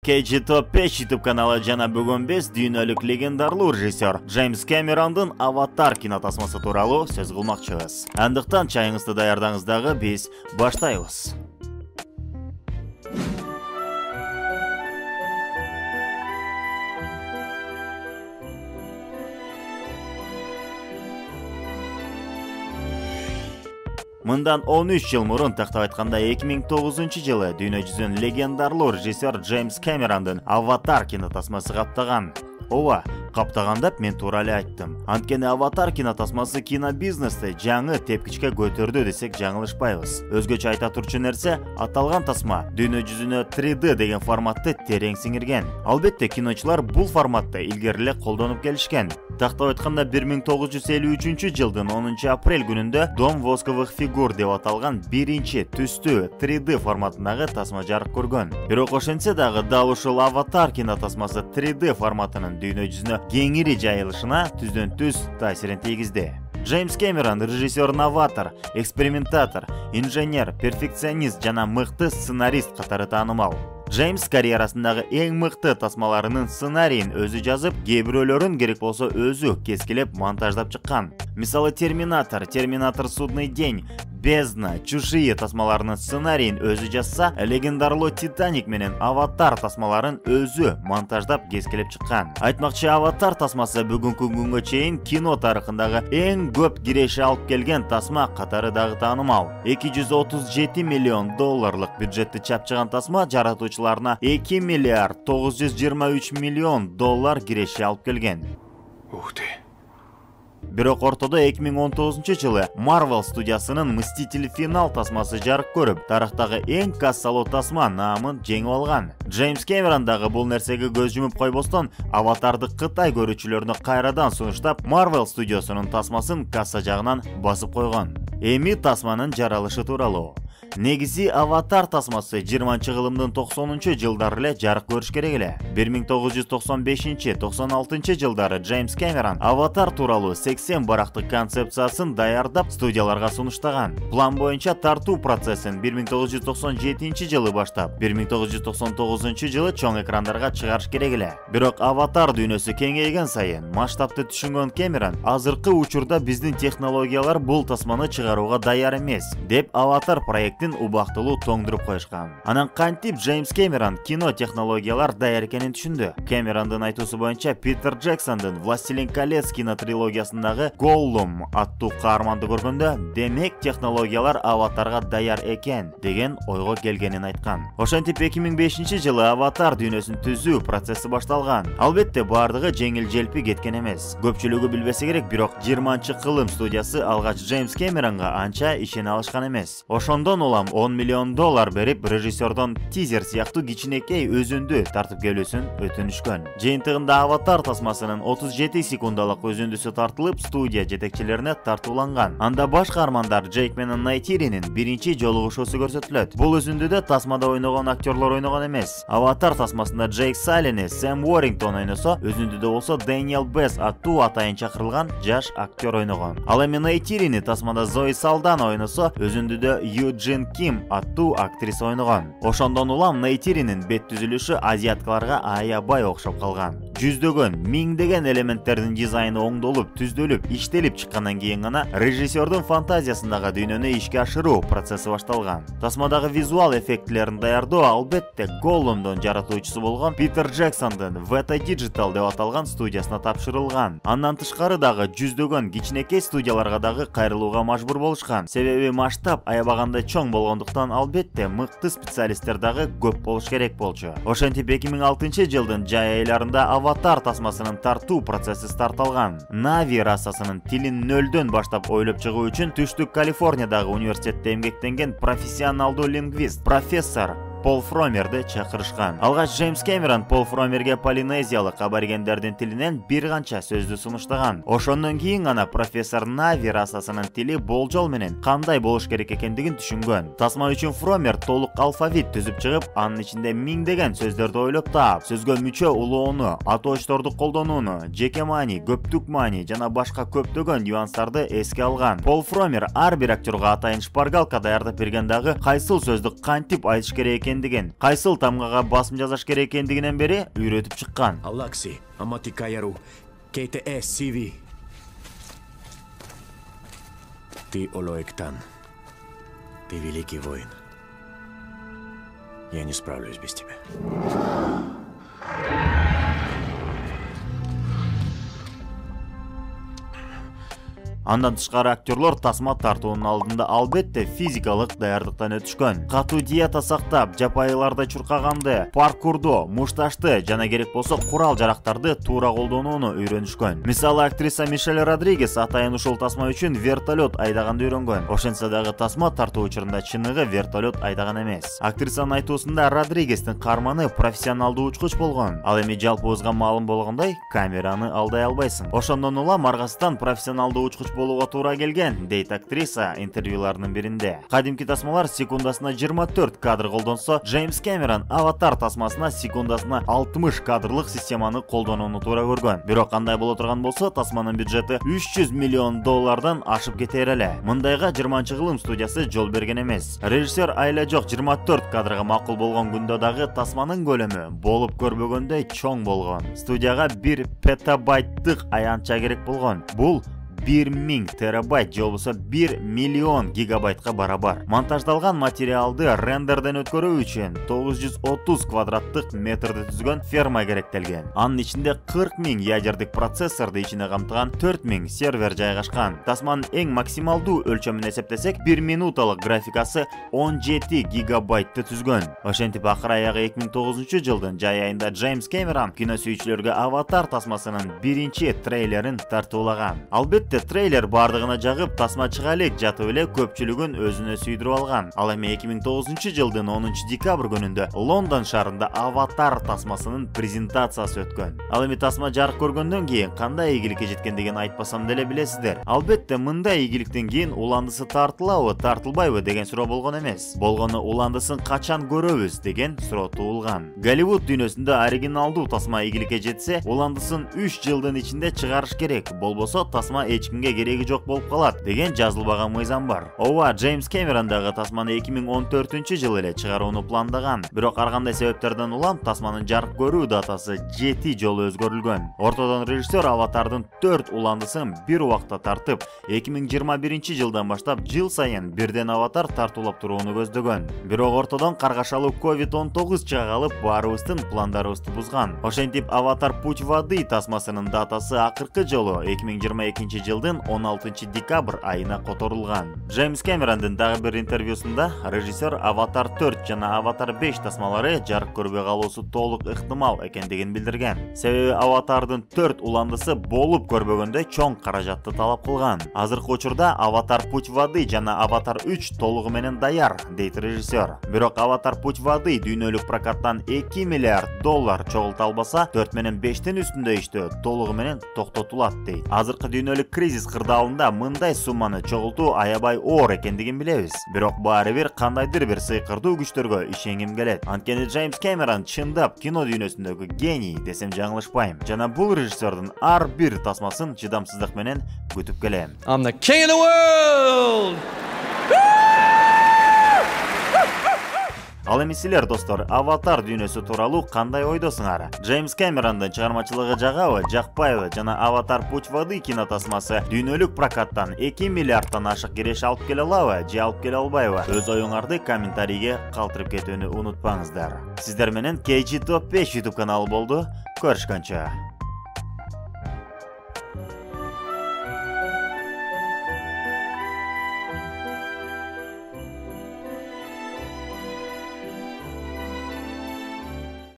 KG Top 5 YouTube каналы жана бүгүн биз дүйнөлүк легендарлуу режиссер Джеймс Кэмерондун Аватар кинотасмасы тууралуу сөз кылмакчыбыз. Андыктан чайыңызды даярдаңыз дагы, биз баштайбыз. Мындан 13 жыл мурун, тактап айтканда 2009 жылы дүйнө жүзүн легендарлуу режиссер Джеймс Кэмерондун Аватар кинотасмасы каптаган. Ооба, каптаган деп мен туура эле айттым. Анткени Аватар кинотасмасы кинобизнесте жаңы тепкичке көтөрдү десек жаңылышпайбыз. Өзгөчө айта турчу нерсе, аталган тасма дүйнө жүзүнө 3D деген форматты терең сиңирген. Албетте, киночулар бул форматты илгери эле колдонуп келишкен. Тактап айтканда 1953 жылдын 10 апрель күнүндө Дом восковых фигур деп аталган биринчи түстүү 3D форматындагы тасма жарык көргөн. Бирок ошентсе дагы дал ушул Аватар кинотасмасы 3D форматынын дүйнө жүзүнө кеңири жайылышына түздөн-түз таасирин тийгизди. Джеймс Кэмерон режиссер, новатор, экспериментатор, инженер, перфекционист жана мыкты сценарист катары таанымал. Джеймс карьерасындагы эң мыкты тасмаларынын сценарийин өзү жазып, кээ бирөөлөрүн керек болсо өзү кескилеп монтаждап чыккан. Мисалы Терминатор, Судный день, Бездна, Чужие тасмаларынын сценарийин өзү жазса, легендарлуу Титаник менен Аватар тасмаларын өзү монтаждап кескилеп чыккан. Айтмакчы, Аватар тасмасы бүгүнкү күнгө чейин кино тарыхындагы эң көп киреше алып келген тасма катары дагы таанымал. 237 миллион долларлык бюджетти чапчыган тасма жаратуучуларына 2 миллиард 923 миллион доллар киреше алып келген. Ух ты! Бирок ортодо 2019 жылы Marvel студиясынын Мстители финал тасмасы жарык көрүп, тарыхтагы эң кассалуу тасма наамын жеңип алган. Джеймс Кэмерон дагы бул нерсеге көз жумуп койбостон, Аватарды Кытай көрүүчүлөрүнө кайрадан сунуштап, Marvel студиясынын тасмасын касса жагынан басып койгон. Эми тасманын жаралышы тууралуу. Негизи Аватар тасмасы 20-кылымдын 90-жылдары эле жарык көрүш керек эле. 1995-96 жылдары Джеймс Кэмерон Аватар тууралуу 80 барактык концепциясын даярдап студияларга сунуштаган. План боюнча тартуу процессин 1997 жылы баштап, 1999 жылы чоң экрандарга чыгарыш керек эле. Бирок Аватар дүйнөсү кеңейген сайын масштабты түшүнгөн Кэмерон, азыркы учурда биздин технологиялар бул тасманы чыгарууга даяр эмес, деп Аватар проектин убактылуу тоңдуруп коюшкан. Анан кантип Джеймс Кэмерон кино технологиялар даяр экенин түшүндү. Кэмерондун айтуусу боюнча, Питер Джексондун Властелин колец кинотрилогиясындагы Голлум аттуу каарманды көргөндө, демек технологиялар Аватарга даяр экен деген ойго келгенин айткан. Ошентип 2005 жылы Аватар дүйнөсүн түзүү процесси башталган. Албетте, бардыгы жеңил желпи кеткен эмес. Көпчүлүгү билбесе керек, бирок 20-кылым студиясы алгач Джеймс Кэмеронго анча ишене алышкан эмес. Ошондон улам $10 миллион берип, режиссердон тизер сыяктуу кичинекей өзүндү тартып келүүсүн өтүнүшкөн. Жыйынтыгында Аватар тасмасынын 37 секундалык өзүндүсү тартылып, студия жетекчилерине тартууланган. Анда баш каармандар Джейк менен Найтиринин биринчи жолугушуусу көрсөтүлөт. Бул өзүндө тасмада ойногон актерлор ойногон эмес. Аватар тасмасында Джейк Саллини Сэм Уоррингтон ойносо, өзүндө болсо Дэниел Бесс аттуу атайын чакырылган жаш актер ойногон. Ал эми Найтирини тасмада Зои Салдана ойносо, өзүндө Юджин Ким аттуу актриса ойногон. Ошондон улам Найтиринин бет түзүлүшү азиаткаларга аябай окшоп калган. Жүздөгөн, миңдеген элементтердин дизайны оңдолуп, түздөлүп, иштелип чыккандан кийин гана режиссердин фантазиясындагы дүйнөнү ишке ашыруу процесси башталган. Тасмадагы визуал эффектилерин даярдоо албетте Голлумдун жаратуучусу болгон Питер Джексондун Weta Digital деп аталган студиясына тапшырылган. Андан тышкары дагы жүздөгөн кичинекей студияларга дагы кайрылууга мажбур болушкан. Себеби масштаб аябагандай чоң болгондуктан, албетте мыкты специалисттер дагы көп болуш керек болчу. Ошентип 2006 жылдын жай айларында Аватар тасмасынын тартуу процесси старт алган. Нави расасынын тилин нөлдөн баштап ойлоп чыгуу үчүн Түштүк Калифорниядагы университетте эмгектенген профессионалдуу лингвист профессор Пол Фромерди чакырышкан. Алгач Джеймс Кэмерон Пол Фромерге полинезиялык аборигендердин тилинен бир канча сөздү сунуштаган. Ошондон кийин гана профессор Нави расасынын тили болжол менен кандай болуш керек экендигин түшүнгөн. Тасма үчүн Фромер толук алфавит түзүп чыгып, анын ичинде миңдеген сөздөрдү ойлоп таап, сөзгө мүчө улоону, атоочторду колдонууну, жеке маани, көптүк маани жана башка көптөгөн нюанстарды эске алган. Пол Фромер ар бир актерга атайын шпаргалка даярдап берген дагы, кайсыл сөздү кантип айтыш керек экендигин, кайсыл тамгага басым жасаш керек экендигинен бери үйрөтүп чыккан. Алакси, Аматикаяру, КТС CV. Ты Олоэктан. Ты великий воин. Я не справлюсь без тебя. Андан тышкары актерлор тасма тартуунун алдында албетте физикалык даярдыктан өтүшкөн. Катуу диета сактап, жапайыларда чуркаганды, паркурду, мушташты жана керек болсо курал-жарактарды туура колдонууну үйрөнүшкөн. Мисалы, актриса Мишель Родригес атайын ушул тасма үчүн вертолет айдаганды үйрөнгөн. Ошентсе дагы тасма тартуу учурунда чыныгы вертолет айдаган эмес. Актрисанын айтуусунда Родригестин карманы профессионалдуу учкуч болгон. Ал эми жалпыбызга маалым болгондой, камераны алдай албайсың. Ошондон улам аргасынан профессионалдуу учкуч болууга туура келген, дейт актриса интервьюларынын биринде. Кадимки тасмалар секундасына 24 кадр колдонсо, Джеймс Кэмерон Аватар тасмасына секундасына 60 кадрлык системаны колдонууну туура көргөн. Бирок кандай боло турган болсо, тасманын бюджети $300 миллион ашып кетер эле. Мындайга 20-кылым студиясы жол берген эмес. Режиссер айла жок 24 кадрга макул болгон күндө дагы тасманын көлөмү болуп көрбөгөндөй чоң болгон. Студияга 1 петабайттык аянтча керек болгон. Бул 1000 терабайт же болбосо 1 миллион гигабайтка барабар. Монтаждалган материалды рендерден өткөрүү үчүн 930 квадраттык метрди түзгөн ферма керектелген. Анын ичинде 40 000 ядердик процессорду ичине камтыган 4000 сервер жайгашкан. Тасманын эң максималдуу өлчөмүн эсептесек, 1 минуталык графикасы 17 гигабайтты түзгөн. Ошентип акыр аягы 2009 жылдын жай айында Джеймс Кэмерон кино сүйүүчүлөргө Аватар тасмасынын биринчи трейлерин тартуулаган. Албетте трейлер бардыгына жагып, тасма чыга элек жатып эле көпчүлүгүн өзүнө сүйдүрүп алган. Ал эми 2009 жылдын 10 декабрь күнүндө Лондон шаарында Аватар тасмасынын презентациясы өткөн. Ал эми тасма жарык көргөндөн кийин кандай ийгиликке жеткендигин айтпасам деле билесиздер. Албетте мындай ийгиликтен кийин уландысы тартылабы, тартылбайбы деген суроо болгон эмес. Болгону уландысын качан көрөбүз деген суроо туулган. Голливуд дүйнөсүндө оригиналдуу тасма ийгиликке жетсе, уландысын 3 жылдын ичинде чыгарыш керек. Болбосо тасма кимге кереги жок болуп калат деген жазылбаган мыйзам бар. Ооба, Джеймс Кэмерон дагы тасманы 2014 жылы эле чыгарууну пландаган. Бирок ар кандай себептерден улам тасманын жарык көрүү датасы 7 жолу өзгөрүлгөн. Ортодон режиссер Аватардын 4 уландысын бир убакта тартып, 2021 жылдан баштап жыл сайын бирден Аватар тартуулап турууну көздөгөн. Бирок ортодон каргашалуу COVID-19 чыга калып, баарыбыздын пландарыбызды бузган. Ошентип Аватар Путь воды тасмасынын датасы акыркы жолу 2022 жылдын 16 декабрь айына которулган. Джеймс Кэмерондун дагы бир интервьюсунда режиссер Аватар 4 жана Аватар 5 тасмалары жарык көрбөй калуусу толук ыктымал экендигин билдирген. Себеби Аватардын 4 уландысы болуп көрбөгөндөй чоң каражатты талап кылган. Азыркы учурда Аватар Путь воды жана Аватар 3 толугу менен даяр, дейт режиссер. Бирок Аватар Путь воды дүйнөлүк прокаттан $2 миллиард чогулта албаса, 4 менен 5тин үстүндө иштөө толугу менен токтотулат, дейт. Азыркы дүйнөлүк кризис кырдаалында мындай сумманы чогултуу аябай оор экендигин билебиз. Бирок баары бир кандайдыр бир сыйкырдуу күчтөргө ишенгим келет. Анткени Джеймс Кэмерон чындап кино дүйнөсүндөгү гений десем жаңылышпайм. Жана бул режиссердин ар бир тасмасын чыдамсыздык менен күтүп келем. I'm the king of the world! Ал эми силер достор, Аватар дүйнөсү тууралуу кандай ойдосуңар? Джеймс Кэмерондун чыгармачылыгы жагабы, жакпайбы? Жана Аватар Путь воды кинотасмасы дүйнөлүк прокаттан 2 миллиардтан ашык киреше алып келе алабы, же алып келе албайбы? Өз оюңарды комментарийге калтырып кетүүнү унутпаңыздар. Сиздер менен KG Top 5 YouTube каналы болду. Көрүшкөнчө.